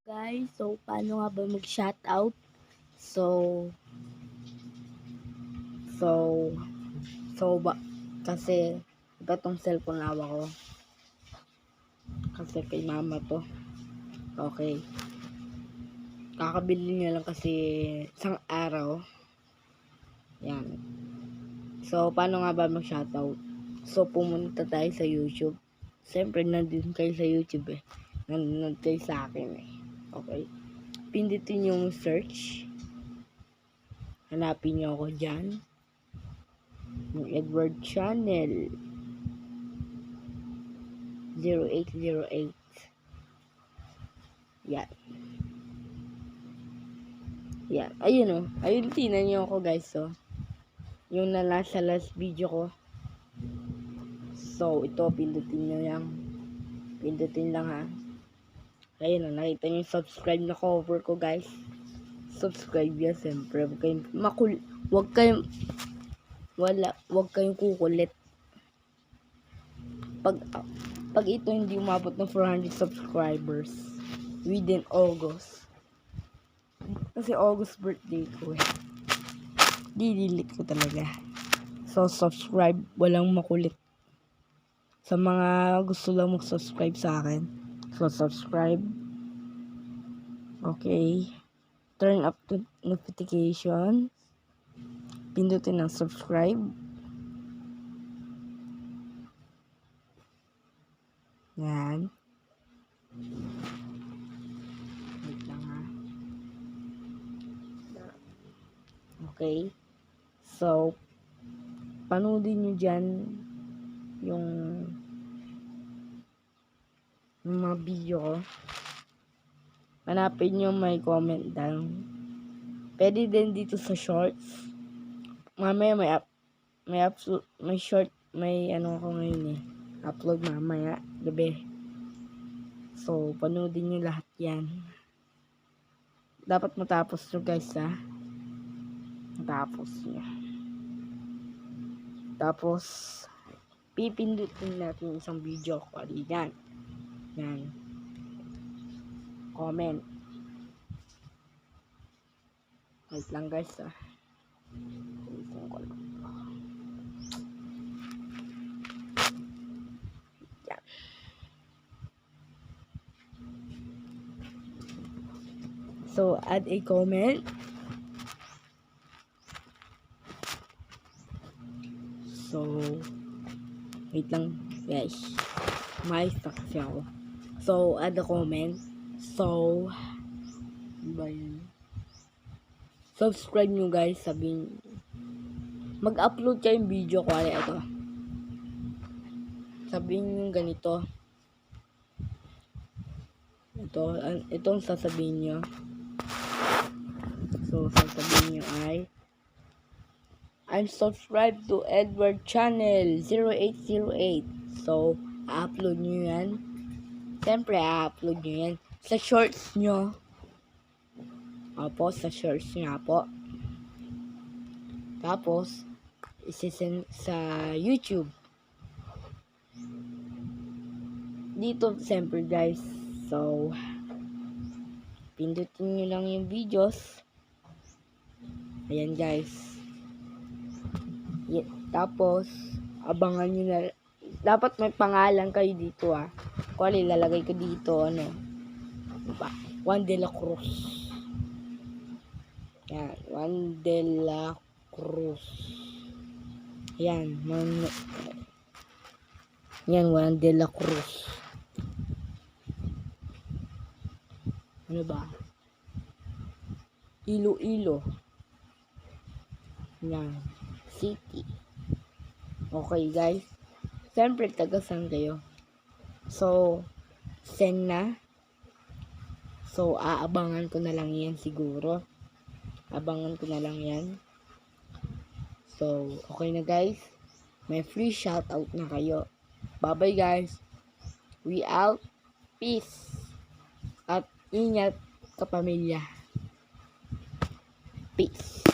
Guys, so paano nga ba mag-shoutout? So, so, ba, kasi iba tong cellphone na ko. Kasi kay mama to. Okay. Kakabili niya lang kasi isang araw. Yan. So, paano nga ba mag-shoutout? So, pumunta tayo sa YouTube. Siyempre, nandun kayo sa YouTube eh. Nandun kayo sa akin eh. Okay. Pindutin yung search. Hanapin nyo ako dyan. Yung Edward Channel 0808. Yan. Yan. Ayun o. Ayun, tinan nyo ako guys o. Yung nasa last video ko. So, ito, pindutin nyo yan. Pindutin lang ha. Ayun o, nakita nyo yung subscribe na cover ko guys. Subscribe yan, siyempre. Huwag kayong kukulit. Pag ito hindi umabot ng 400 subscribers within August. Kasi August birthday ko eh. Dililit ko talaga. So, subscribe. Walang makulit. Sa mga gusto lang mag-subscribe sa akin. So, subscribe. Okay. Turn up to notification. Pindutin ng subscribe. Yan. Wait lang ha. Okay. So, panoodin nyo dyan yung mga video ko. Hanapin nyo, may comment down. Pwede din dito sa shorts. Mamaya may short, may ano ako ngayon eh. Upload mamaya, gabi. So, panoodin nyo lahat yan. Dapat matapos nyo guys ha. Matapos nyo. Tapos, pipindutin natin isang video ko. Yan. Yan. Comment. Wait lang guys ha. Yan. So, add a comment. So, wait lang guys. May stuck kasi ako. So, add a comment. So, ba yun? Subscribe nyo guys. Sabihin, mag-upload kayo yung video ko. Ano ito? Sabihin nyo ganito. Itong sasabihin nyo. So, sasabihin nyo ay I'm subscribed to Edward Channel 0808. So, a-upload nyo yan. Siyempre, a-upload nyo yan. Sa shorts nyo. Opo, sa shorts nyo po. Tapos, isisend sa YouTube. Dito, siyempre guys. So, pindutin nyo lang yung videos. Ayan guys. Tapos, abangan nyo na. Dapat may pangalan kayo dito ah. Kung ilalagay ko dito, ano. Diba? Juan de la Cruz. Yan. Juan de la Cruz. Yan. Yan, Juan de la Cruz. Ano ba? Iloilo. Yan. City. Okay guys. Siyempre taga-san kayo. So, send na. So, aabangan ko na lang yan siguro. Abangan ko na lang yan. So, okay na guys. May free shoutout na kayo. Bye-bye guys. We out. Peace. At ingat kapamilya. Peace.